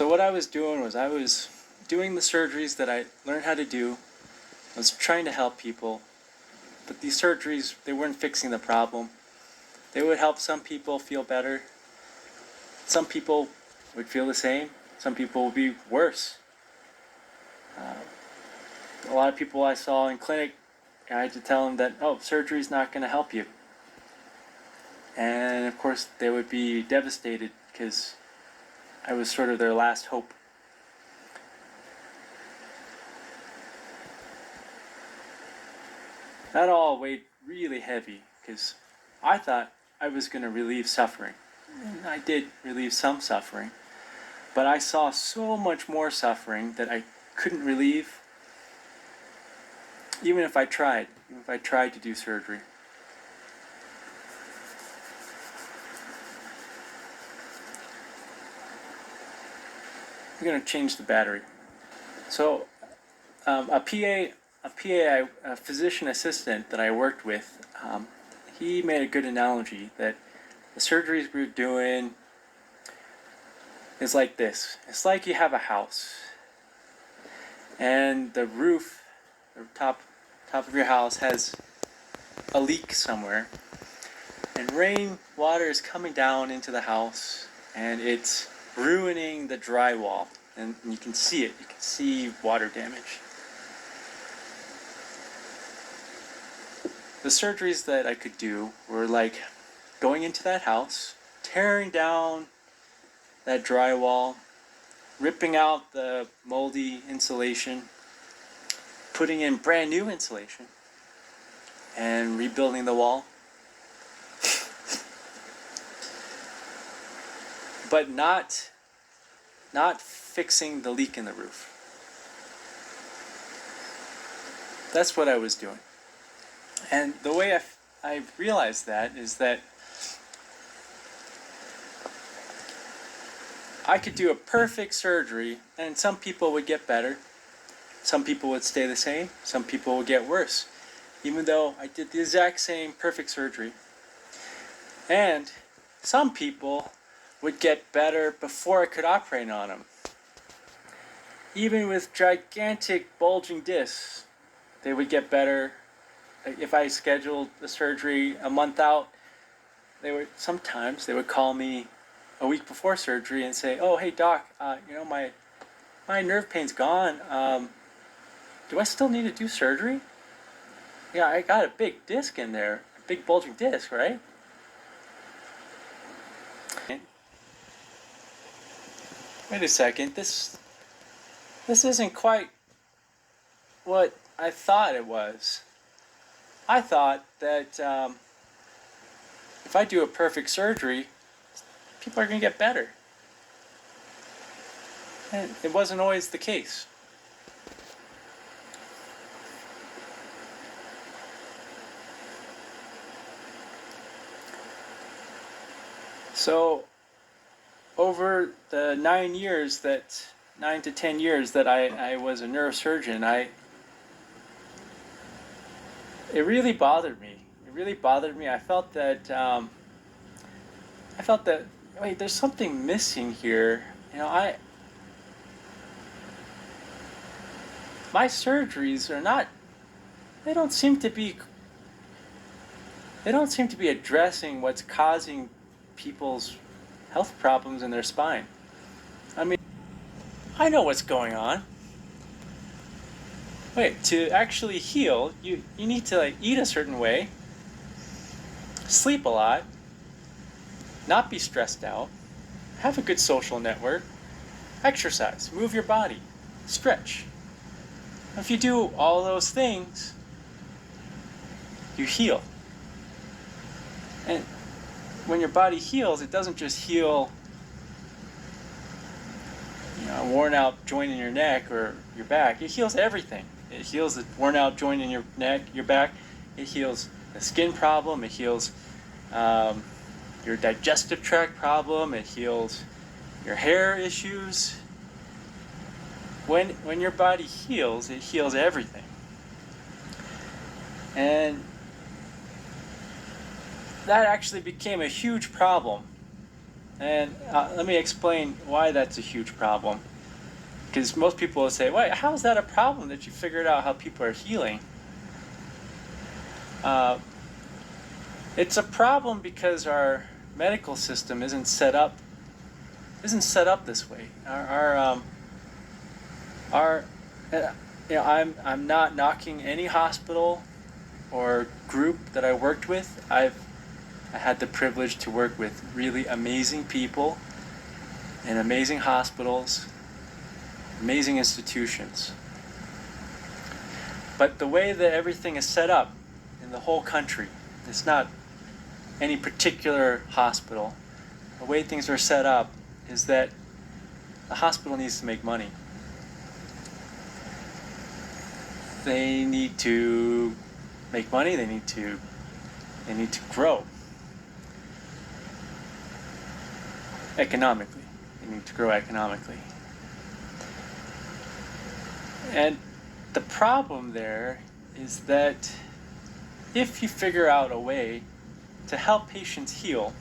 So what I was doing was I was doing the surgeries that I learned how to do. I was trying to help people, but these surgeries, they weren't fixing the problem. They would help some people feel better. Some people would feel the same. Some people would be worse. A lot of people I saw in clinic, I had to tell them that, oh, surgery's not going to help you. And of course, they would be devastated because I was sort of their last hope. That all weighed really heavy because I thought I was going to relieve suffering. And I did relieve some suffering, but I saw so much more suffering that I couldn't relieve, even if I tried to do surgery. I'm going to change the battery. So a physician assistant that I worked with, he made a good analogy that the surgeries we were doing is like this. It's like you have a house, and the roof, the top of your house has a leak somewhere, and rain water is coming down into the house, and it's ruining the drywall, and you can see it. You can see water damage. The surgeries that I could do were like going into that house, tearing down that drywall, ripping out the moldy insulation, putting in brand new insulation, and rebuilding the wall. But not fixing the leak in the roof. That's what I was doing. And the way I realized that is that I could do a perfect surgery and some people would get better. Some people would stay the same. Some people would get worse. Even though I did the exact same perfect surgery. And some people would get better before I could operate on them. Even with gigantic bulging discs, they would get better. If I scheduled the surgery a month out, sometimes they would call me a week before surgery and say, "Oh, hey doc, my nerve pain's gone. Do I still need to do surgery? Yeah, I got a big disc in there, a big bulging disc, right?" Wait a second, this isn't quite what I thought it was. I thought that if I do a perfect surgery, people are going to get better. And it wasn't always the case. So over the 9 to 10 years that I was a neurosurgeon, it really bothered me. I felt that wait, there's something missing here. My surgeries they don't seem to be addressing what's causing people's health problems in their spine. I mean, I know what's going on. Wait, to actually heal, you need to eat a certain way, sleep a lot, not be stressed out, have a good social network, exercise, move your body, stretch. If you do all those things, you heal. And when your body heals, it doesn't just heal a worn out joint in your neck or your back. It heals everything. It heals the worn out joint in your neck, your back. It heals the skin problem. It heals your digestive tract problem. It heals your hair issues. When your body heals, it heals everything. And that actually became a huge problem And let me explain why that's a huge problem. Because most people will say, wait, how is that a problem that you figured out how people are healing? It's a problem because our medical system isn't set up this way. Our I'm not knocking any hospital or group that I worked with. I had the privilege to work with really amazing people in amazing hospitals, amazing institutions. But the way that everything is set up in the whole country, it's not any particular hospital. The way things are set up is that the hospital needs to make money. They need to make money, they need to grow economically. They need to grow economically. And the problem there is that if you figure out a way to help patients heal,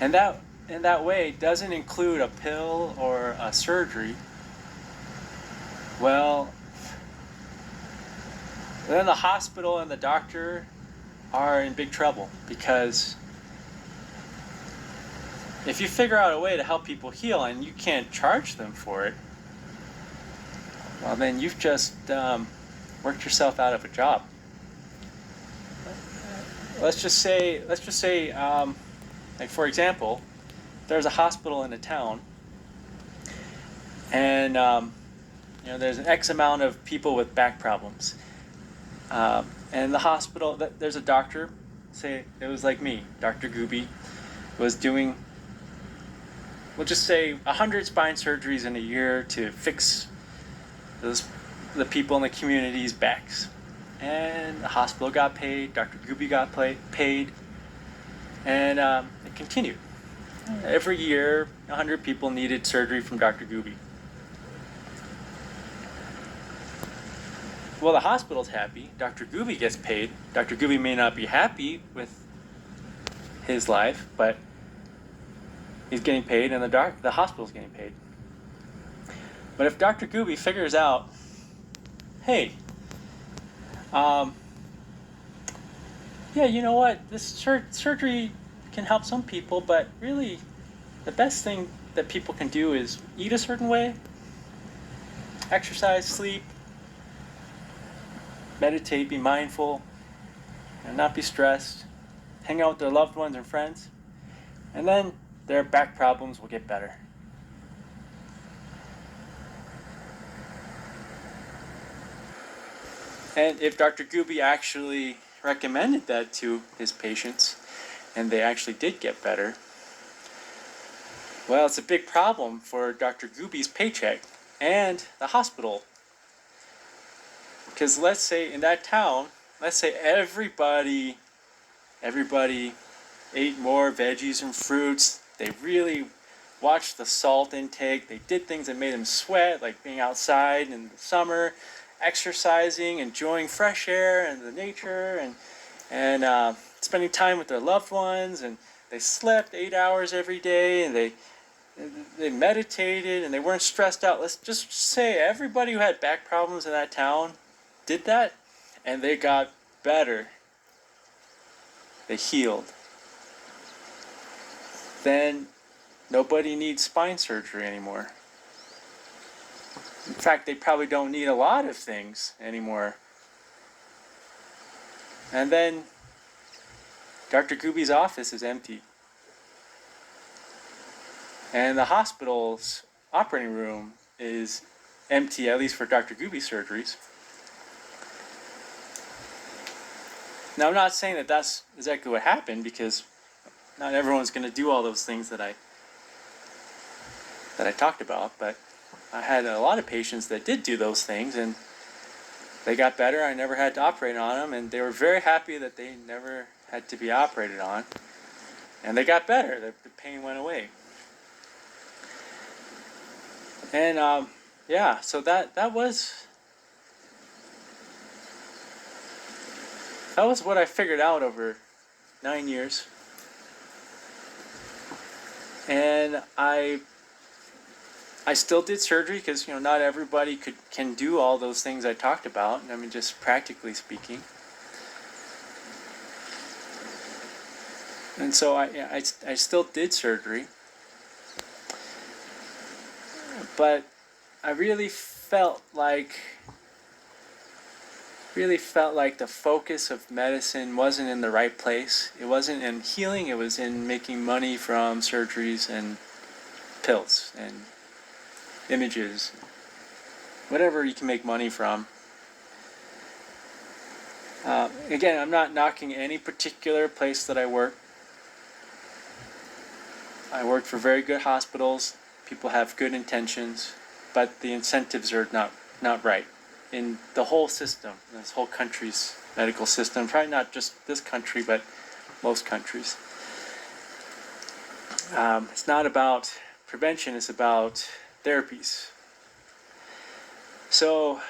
and that way doesn't include a pill or a surgery, well, then the hospital and the doctor are in big trouble, because if you figure out a way to help people heal and you can't charge them for it, well, then you've just worked yourself out of a job. Let's just say, like for example, there's a hospital in a town, and there's an X amount of people with back problems, and the hospital, there's a doctor. Say it was like me, Dr. Gooby, was doing, we'll just say 100 spine surgeries in a year to fix the people in the community's backs. And the hospital got paid, Dr. Gooby got paid, and it continued. Every year, 100 people needed surgery from Dr. Gooby. Well, the hospital's happy, Dr. Gooby gets paid. Dr. Gooby may not be happy with his life, but he's getting paid, and the hospital's getting paid. But if Dr. Gooby figures out, hey, yeah, you know what, this surgery can help some people, but really the best thing that people can do is eat a certain way, exercise, sleep, meditate, be mindful, and not be stressed, hang out with their loved ones and friends, and then their back problems will get better. And if Dr. Gooby actually recommended that to his patients, and they actually did get better, well, it's a big problem for Dr. Gooby's paycheck and the hospital. Because let's say in that town, let's say everybody ate more veggies and fruits. They really watched the salt intake. They did things that made them sweat, like being outside in the summer, exercising, enjoying fresh air and the nature, and spending time with their loved ones. And they slept 8 hours every day, and they meditated, and they weren't stressed out. Let's just say everybody who had back problems in that town did that, and they got better. They healed. Then nobody needs spine surgery anymore. In fact, they probably don't need a lot of things anymore. And then Dr. Gooby's office is empty. And the hospital's operating room is empty, at least for Dr. Gooby's surgeries. Now, I'm not saying that that's exactly what happened, because not everyone's going to do all those things that I talked about, but I had a lot of patients that did do those things, and they got better. I never had to operate on them, and they were very happy that they never had to be operated on, and they got better. The pain went away. And so that was what I figured out over 9 years. And I still did surgery because not everybody can do all those things I talked about. I mean, just practically speaking. And so I still did surgery, but I really felt like the focus of medicine wasn't in the right place. It wasn't in healing. It was in making money from surgeries and pills and images, whatever you can make money from. Again, I'm not knocking any particular place that I work. I worked for very good hospitals. People have good intentions, but the incentives are not right in the whole system, this whole country's medical system. Probably not just this country, but most countries. It's not about prevention, it's about therapies. So,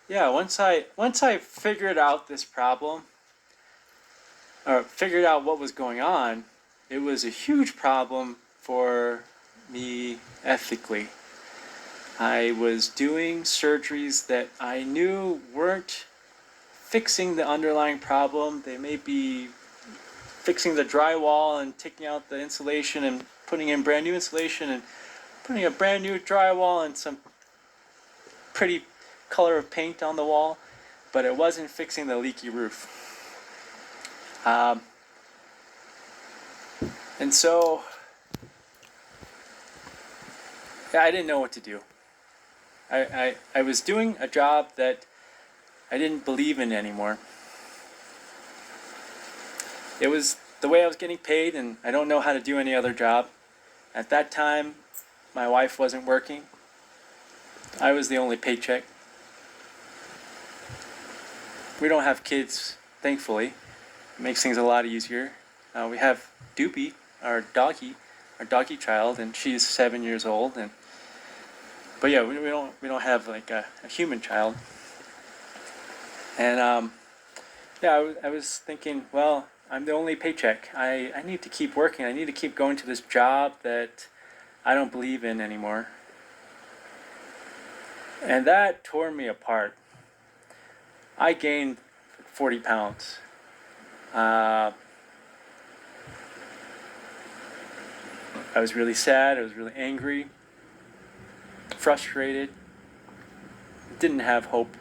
yeah, once I figured out this problem, or figured out what was going on, it was a huge problem for me ethically. I was doing surgeries that I knew weren't fixing the underlying problem. They may be fixing the drywall and taking out the insulation and putting in brand new insulation and putting a brand new drywall and some pretty color of paint on the wall, but it wasn't fixing the leaky roof. And so I didn't know what to do. I was doing a job that I didn't believe in anymore. It was the way I was getting paid, and I don't know how to do any other job. At that time, my wife wasn't working. I was the only paycheck. We don't have kids, thankfully. It makes things a lot easier. We have Doopy, our doggy child, and she's 7 years old. But yeah, we don't have like a human child. And yeah, I was thinking, well, I'm the only paycheck. I need to keep working. I need to keep going to this job that I don't believe in anymore. And that tore me apart. I gained 40 pounds. I was really sad. I was really angry, frustrated. Didn't have hope.